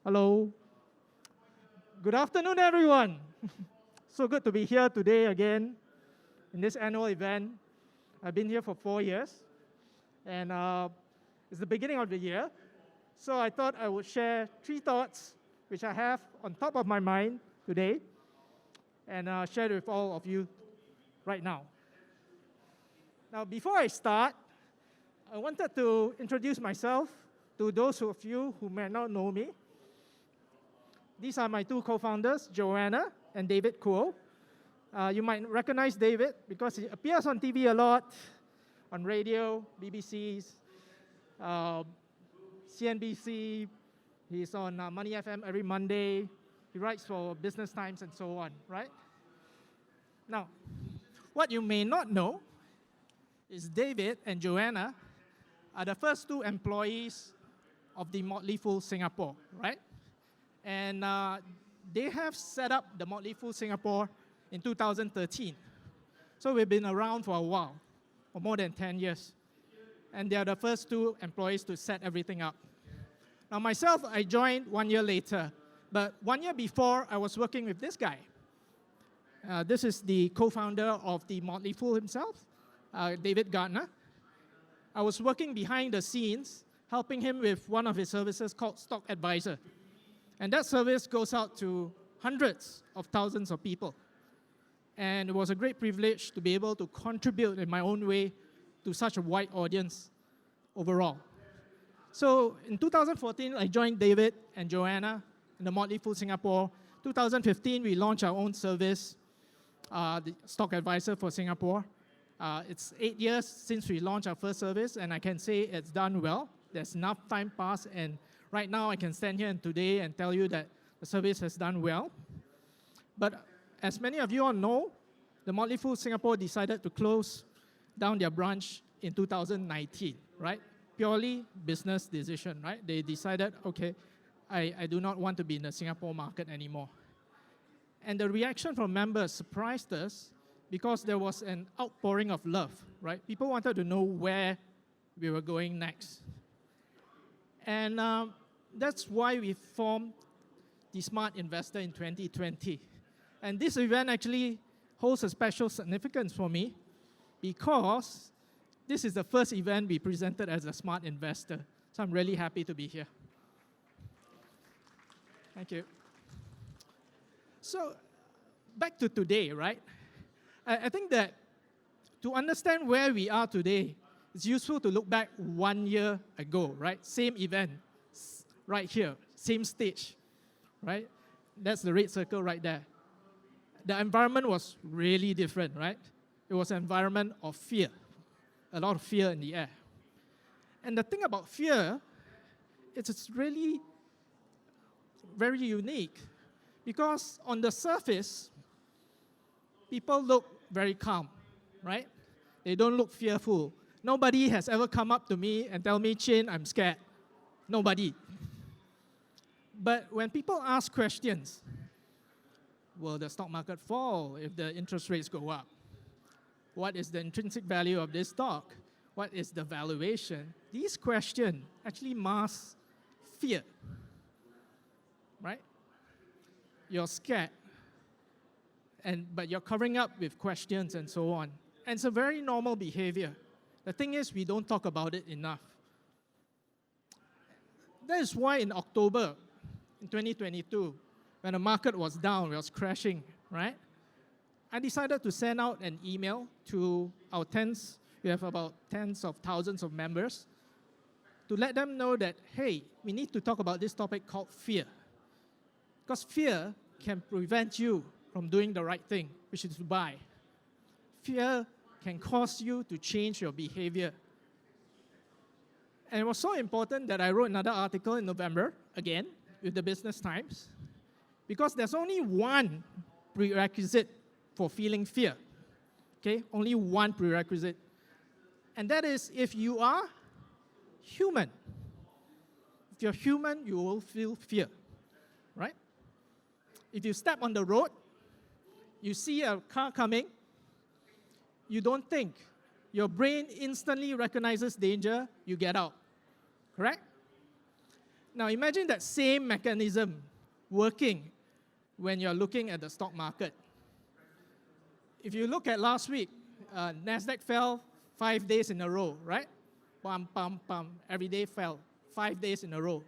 Hello. Good afternoon, everyone. So good to be here today again in this annual event. I've been here for 4 years, and it's the beginning of the year. So I thought I would share 3 thoughts which I have on top of my mind today, and share it with all of you right now. Now, before I start, I wanted to introduce myself to those of you who may not know me. These are my 2 co-founders, Joanna and 𝗪𝗃𝘀𝗁. You might recognize David because he appears on TV a lot, on radio, BBC's, CNBC. He's on Money FM every Monday. He writes for Business Times and so on, right? Now, what you may not know is David and Joanna are the first 2 employees of the 𝗪𝘆𝘀 Singapore, right? And they have set up the 𝗪𝘆𝘀 Singapore in 2013. So we've been around for a while, for more than 10 years. And they are the first 2 employees to set everything up. Now myself, I joined 1 year later. But 1 year before, I was working with this guy. This is the co-founder of the 𝗪𝘆𝘀 himself, David Gardner. I was working behind the scenes, helping him with one of his services called Stock Advisor. And that service goes out to hundreds of thousands of people. And it was a great privilege to be able to contribute in my own way to such a wide audience overall. So in 2014, I joined David and Joanna in the 𝗪𝘆𝘀 Singapore. 2015, we launched our own service, the Stock Advisor for Singapore. It's 8 years since we launched our first service, and I can say it's done well. There's enough time passed, and right now I can stand here today and tell you that the service has done well. But as many of you all know, the 𝗪𝘆𝘀 Singapore decided to close down their branch in 2019, right? Purely business decision, right? They decided, okay, I do not want to be in the Singapore market anymore. And the reaction from members surprised us because there was an outpouring of love, right? People wanted to know where we were going next. And that's why we formed the Smart Investor in 2020. And this event actually holds a special significance for me because this is the first event we presented as a Smart Investor. So I'm really happy to be here. Thank you. So back to today, right? I think that to understand where we are today, it's useful to look back 1 year ago, right? Same event, right here, same stage, right? That's the red circle right there. The environment was really different, right? It was an environment of fear, a lot of fear in the air. And the thing about fear, it's really very unique because on the surface, people look very calm, right? They don't look fearful. Nobody has ever come up to me and tell me, Chin, I'm scared. Nobody. But when people ask questions, will the stock market fall if the interest rates go up? What is the intrinsic value of this stock? What is the valuation? These questions actually mask fear, right? You're scared, but you're covering up with questions and so on. And it's a very normal behavior. The thing is, we don't talk about it enough. That is why in October, in 2022, when the market was down, it was crashing, right? I decided to send out an email to our tens, we have about tens of thousands of members, to let them know that, hey, we need to talk about this topic called fear. Because fear can prevent you from doing the right thing, which is to buy. Fear can cause you to change your behavior. And it was so important that I wrote another article in November, again, with the Business Times, because there's only one prerequisite for feeling fear, okay? Only one prerequisite. And that is if you are human. If you're human, you will feel fear, right? If you step on the road, you see a car coming, you don't think. Your brain instantly recognizes danger, you get out, correct? Now imagine that same mechanism working when you're looking at the stock market. If you look at last week, NASDAQ fell 5 days in a row, right? Pum, pum, pum, every day fell 5 days in a row.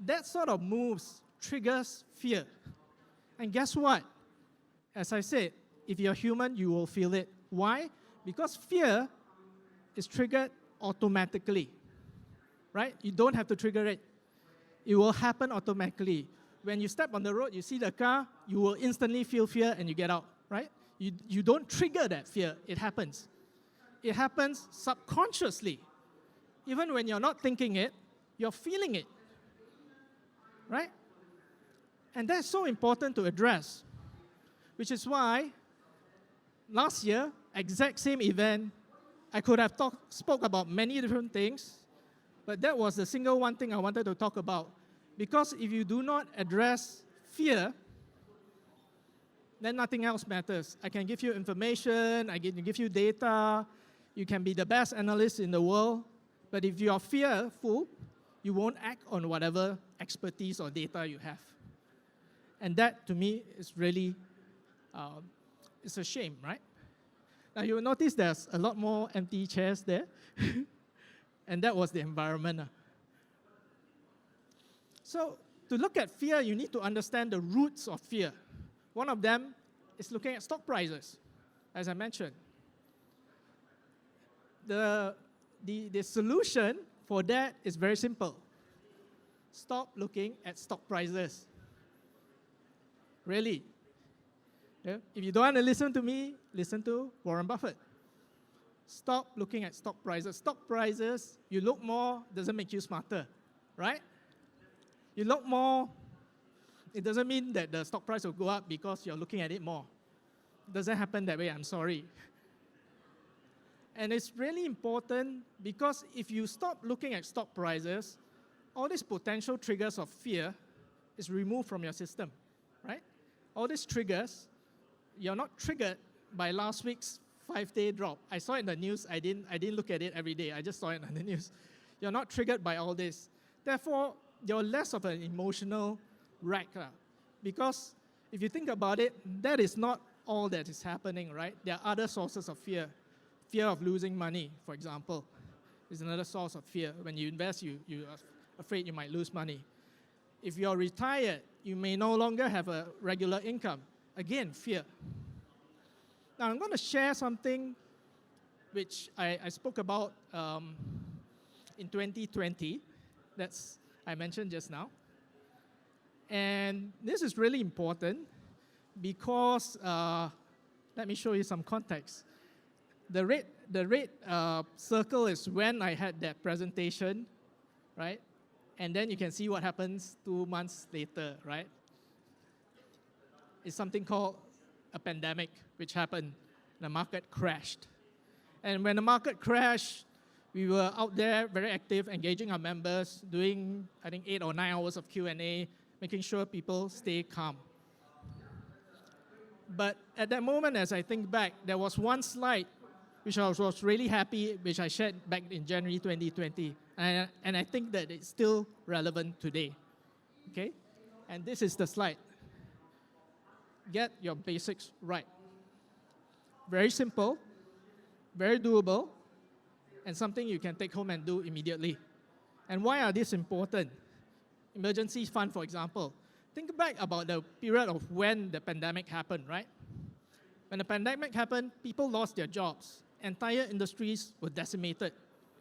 That sort of moves triggers fear. And guess what? As I said, if you're human, you will feel it. Why? Because fear is triggered automatically, right? You don't have to trigger it. It will happen automatically. When you step on the road, you see the car, you will instantly feel fear and you get out, right? You don't trigger that fear, it happens. It happens subconsciously. Even when you're not thinking it, you're feeling it, right? And that's so important to address, which is why last year, exact same event, I could have spoke about many different things, but that was the single one thing I wanted to talk about. Because if you do not address fear, then nothing else matters. I can give you information, I can give you data, you can be the best analyst in the world, but if you are fearful, you won't act on whatever expertise or data you have. And that, to me, is really, it's a shame, right? Now, you will notice there's a lot more empty chairs there, and that was the environment. So, to look at fear, you need to understand the roots of fear. One of them is looking at stock prices, as I mentioned. The solution for that is very simple. Stop looking at stock prices. Really. Yeah? If you don't want to listen to me, listen to Warren Buffett. Stop looking at stock prices. Stock prices, you look more, doesn't make you smarter, right? You look more, it doesn't mean that the stock price will go up because you're looking at it more. It doesn't happen that way, I'm sorry. And it's really important because if you stop looking at stock prices, all these potential triggers of fear is removed from your system, right? All these triggers, you're not triggered by last week's 5-day drop. I saw it in the news, I didn't look at it every day, I just saw it on the news. You're not triggered by all this. Therefore, you're less of an emotional wreck. Because if you think about it, that is not all that is happening, right? There are other sources of fear. Fear of losing money, for example, is another source of fear. When you invest, you're afraid you might lose money. If you're retired, you may no longer have a regular income. Again, fear. Now, I'm going to share something which I spoke about in 2020. That's I mentioned just now. And this is really important because, let me show you some context. The red circle is when I had that presentation, right? And then you can see what happens 2 months later, right? It's something called a pandemic, which happened. The market crashed. And when the market crashed, we were out there very active, engaging our members, doing, I think, 8 or 9 hours of Q&A, making sure people stay calm. But at that moment, as I think back, there was one slide which I was really happy, which I shared back in January 2020. And I think that it's still relevant today. Okay? And this is the slide. Get your basics right. Very simple, very doable, and something you can take home and do immediately. And why are these important? Emergency fund, for example. Think back about the period of when the pandemic happened, right? When the pandemic happened, people lost their jobs. Entire industries were decimated,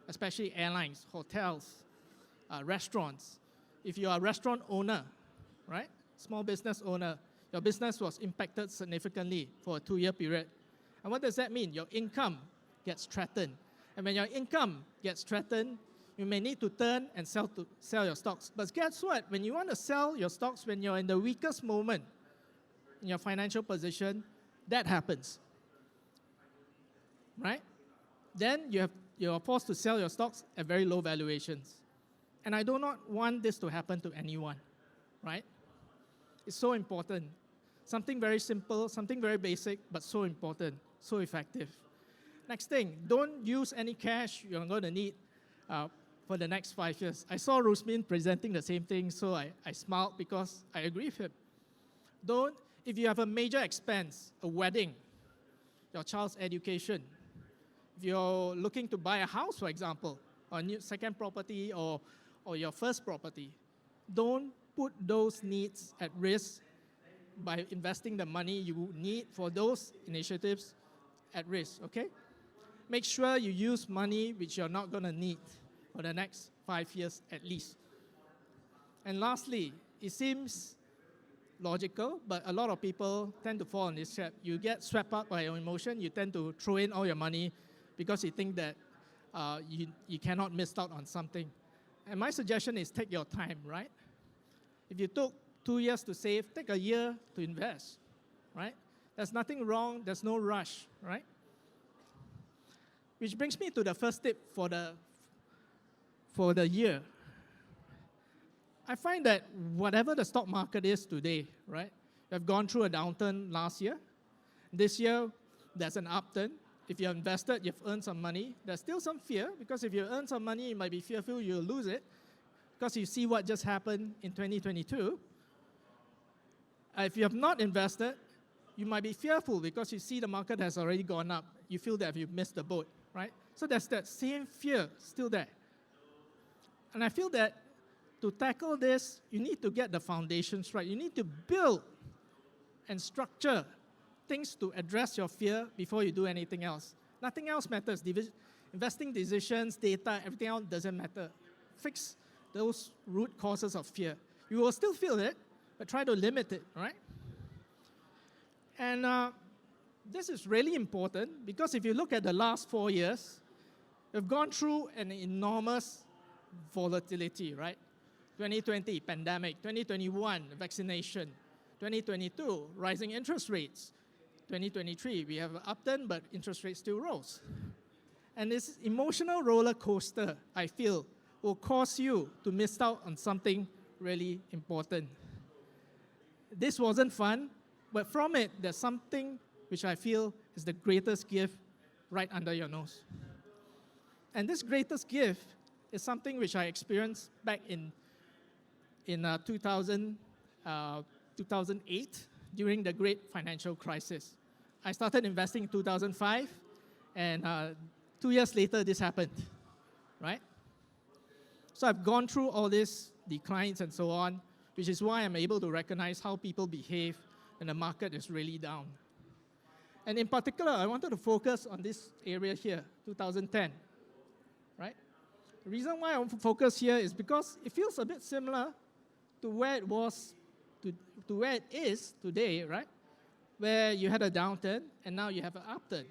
especially airlines, hotels, restaurants. If you are a restaurant owner, right, small business owner, your business was impacted significantly for a 2-year period. And what does that mean? Your income gets threatened. And when your income gets threatened, you may need to turn and sell your stocks. But guess what? When you want to sell your stocks when you're in the weakest moment in your financial position, that happens. Right? Then you are forced to sell your stocks at very low valuations. And I do not want this to happen to anyone. Right? It's so important. Something very simple, something very basic, but so important, so effective. Next thing, don't use any cash you're going to need for the next 5 years. I saw 𝗲𝘰 presenting the same thing, so I smiled because I agree with him. If you have a major expense, a wedding, your child's education, if you're looking to buy a house, for example, or a new second property or your first property, don't put those needs at risk by investing the money you need for those initiatives at risk, okay? Make sure you use money which you're not going to need for the next 5 years at least. And lastly, it seems logical, but a lot of people tend to fall on this trap. You get swept up by your emotion, you tend to throw in all your money because you think that you cannot miss out on something. And my suggestion is take your time, right? If you took 2 years to save, take a year to invest, right? There's nothing wrong, there's no rush, right? Which brings me to the first tip for the year. I find that whatever the stock market is today, right? We've gone through a downturn last year. This year, there's an upturn. If you're invested, you've earned some money. There's still some fear, because if you earn some money, you might be fearful you'll lose it, because you see what just happened in 2022. If you have not invested, you might be fearful because you see the market has already gone up. You feel that you've missed the boat, right? So there's that same fear still there. And I feel that to tackle this, you need to get the foundations right. You need to build and structure things to address your fear before you do anything else. Nothing else matters. Investing decisions, data, everything else doesn't matter. Fix those root causes of fear. You will still feel it, but try to limit it, right? And this is really important, because if you look at the last 4 years, we've gone through an enormous volatility, right? 2020, pandemic. 2021, vaccination. 2022, rising interest rates. 2023, we have an upturn, but interest rates still rose. And this emotional roller coaster, I feel, will cause you to miss out on something really important. This wasn't fun, but from it, there's something which I feel is the greatest gift right under your nose. And this greatest gift is something which I experienced back in 2008 during the great financial crisis. I started investing in 2005, and 2 years later, this happened, right? So I've gone through all these declines and so on, which is why I'm able to recognize how people behave when the market is really down. And in particular, I wanted to focus on this area here, 2010, right? The reason why I want to focus here is because it feels a bit similar to where it was, to where it is today, right? Where you had a downturn, and now you have an upturn.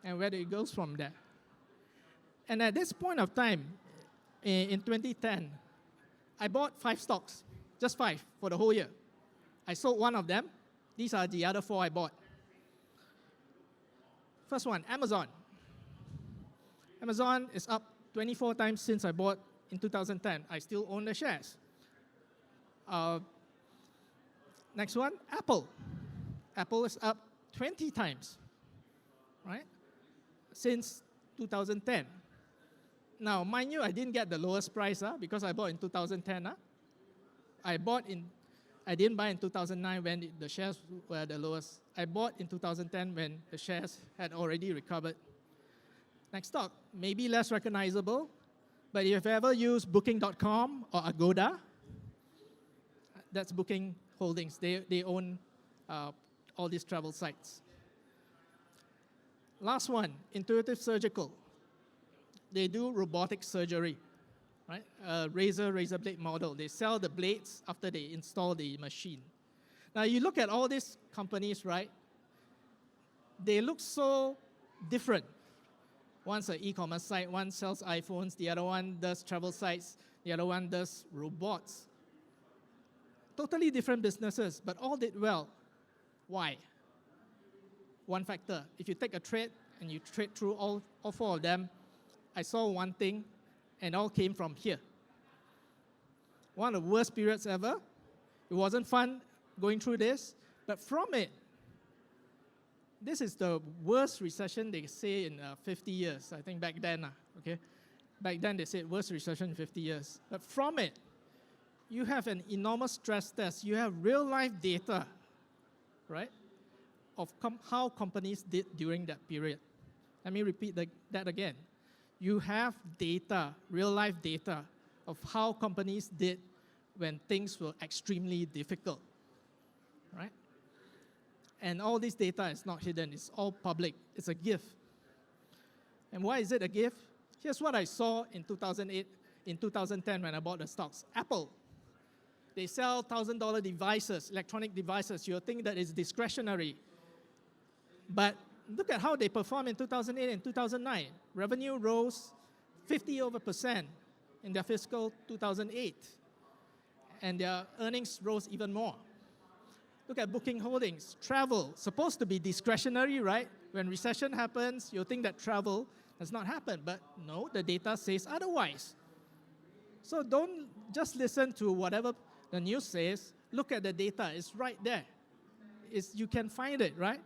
And where it goes from there. And at this point of time, in 2010, I bought 5 stocks, just 5 for the whole year. I sold 1 of them. These are the other 4 I bought. First one, Amazon. Amazon is up 24 times since I bought in 2010. I still own the shares. Next one, Apple. Apple is up 20 times, right? Since 2010. Now, mind you, I didn't get the lowest price because I bought in 2010. I didn't buy in 2009 when the shares were the lowest. I bought in 2010 when the shares had already recovered. Next stock, maybe less recognizable, but if you've ever used Booking.com or Agoda, that's Booking Holdings. They own all these travel sites. Last one, Intuitive Surgical. They do robotic surgery, right? Razor blade model. They sell the blades after they install the machine. Now you look at all these companies, right? They look so different. One's an e-commerce site, one sells iPhones, the other one does travel sites, the other one does robots. Totally different businesses, but all did well. Why? One factor. If you take a trade and you trade through all 4 of them, I saw one thing, and it all came from here. One of the worst periods ever. It wasn't fun going through this, but from it, this is the worst recession they say in 50 years, I think back then, okay? Back then, they said worst recession in 50 years. But from it, you have an enormous stress test. You have real-life data, right, of how companies did during that period. Let me repeat that again. You have data, real-life data, of how companies did when things were extremely difficult, right? And all this data is not hidden. It's all public. It's a gift. And why is it a gift? Here's what I saw in 2008, in 2010 when I bought the stocks. Apple. They sell $1,000 devices, electronic devices. You'll think that it's discretionary. But look at how they performed in 2008 and 2009. Revenue rose 50% in their fiscal 2008. And their earnings rose even more. Look at Booking Holdings. Travel, supposed to be discretionary, right? When recession happens, you'll think that travel does not happen. But no, the data says otherwise. So don't just listen to whatever the news says. Look at the data. It's right there. You can find it, right?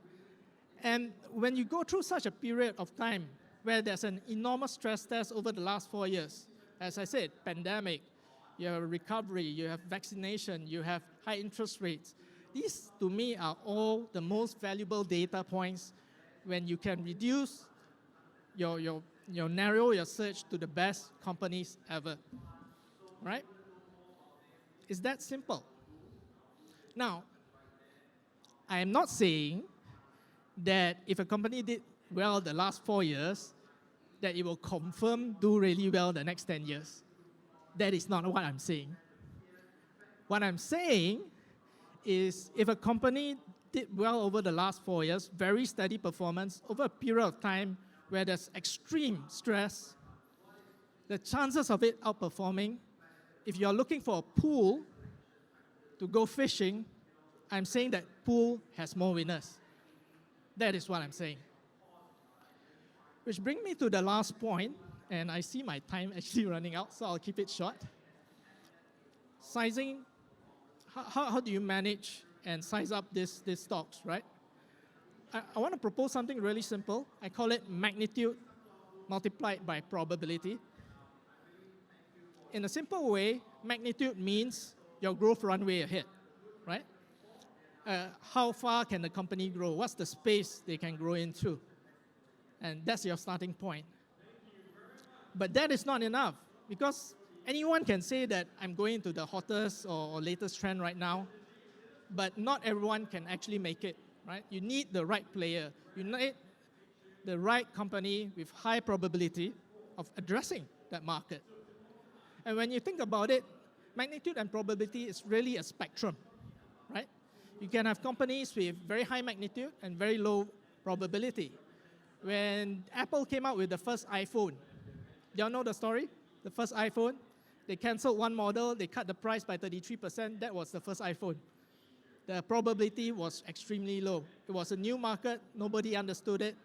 And when you go through such a period of time where there's an enormous stress test over the last 4 years, as I said, pandemic, you have recovery, you have vaccination, you have high interest rates. These, to me, are all the most valuable data points when you can reduce narrow your search to the best companies ever, right? It's that simple. Now, I am not saying that if a company did well the last 4 years, that it will confirm do really well the next 10 years. That is not what I'm saying. What I'm saying is if a company did well over the last 4 years, very steady performance over a period of time where there's extreme stress, the chances of it outperforming, if you're looking for a pool to go fishing, I'm saying that pool has more winners. That is what I'm saying. Which brings me to the last point, and I see my time actually running out, so I'll keep it short. Sizing, how do you manage and size up these stocks, right? I want to propose something really simple. I call it magnitude multiplied by probability. In a simple way, magnitude means your growth runway ahead, right? How far can the company grow? What's the space they can grow into? And that's your starting point. But that is not enough, because anyone can say that I'm going to the hottest or latest trend right now, but not everyone can actually make it, right? You need the right player. You need the right company with high probability of addressing that market. And when you think about it, magnitude and probability is really a spectrum, right? You can have companies with very high magnitude and very low probability. When Apple came out with the first iPhone, do y'all know the story? The first iPhone, they canceled one model, they cut the price by 33%. That was the first iPhone. The probability was extremely low. It was a new market, nobody understood it,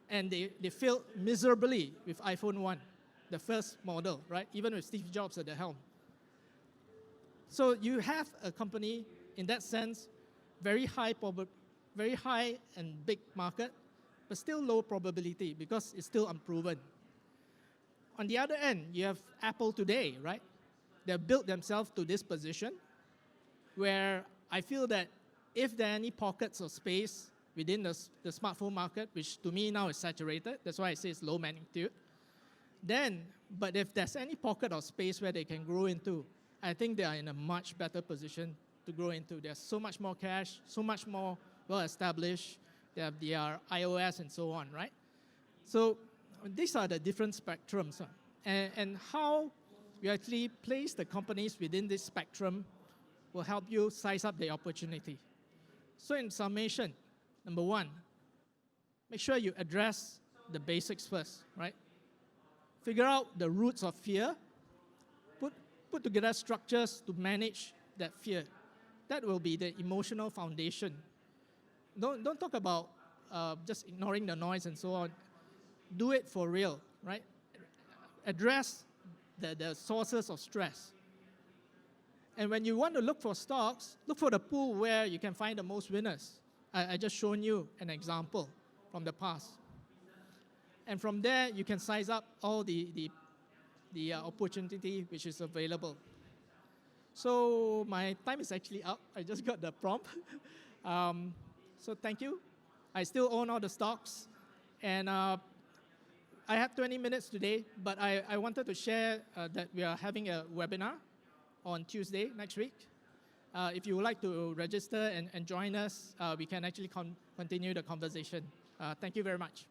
and they failed miserably with iPhone 1, the first model, right? Even with Steve Jobs at the helm. So you have a company, in that sense, very high and big market, but still low probability because it's still unproven. On the other end, you have Apple today, right? They've built themselves to this position where I feel that if there are any pockets of space within the smartphone market, which to me now is saturated, that's why I say it's low magnitude, but if there's any pocket of space where they can grow into, I think they are in a much better position to grow into. There's so much more cash, so much more well-established. They have their iOS and so on, right? So these are the different spectrums. And how you actually place the companies within this spectrum will help you size up the opportunity. So in summation, number one, make sure you address the basics first, right? Figure out the roots of fear. Put together structures to manage that fear. That will be the emotional foundation. Don't talk about just ignoring the noise and so on. Do it for real, right? Address the sources of stress. And when you want to look for stocks, look for the pool where you can find the most winners. I just shown you an example from the past. And from there, you can size up all the the opportunity which is available. So my time is actually up. I just got the prompt. So thank you. I still own all the stocks. And I have 20 minutes today, but I wanted to share that we are having a webinar on Tuesday next week. If you would like to register and join us, we can actually continue the conversation. Thank you very much.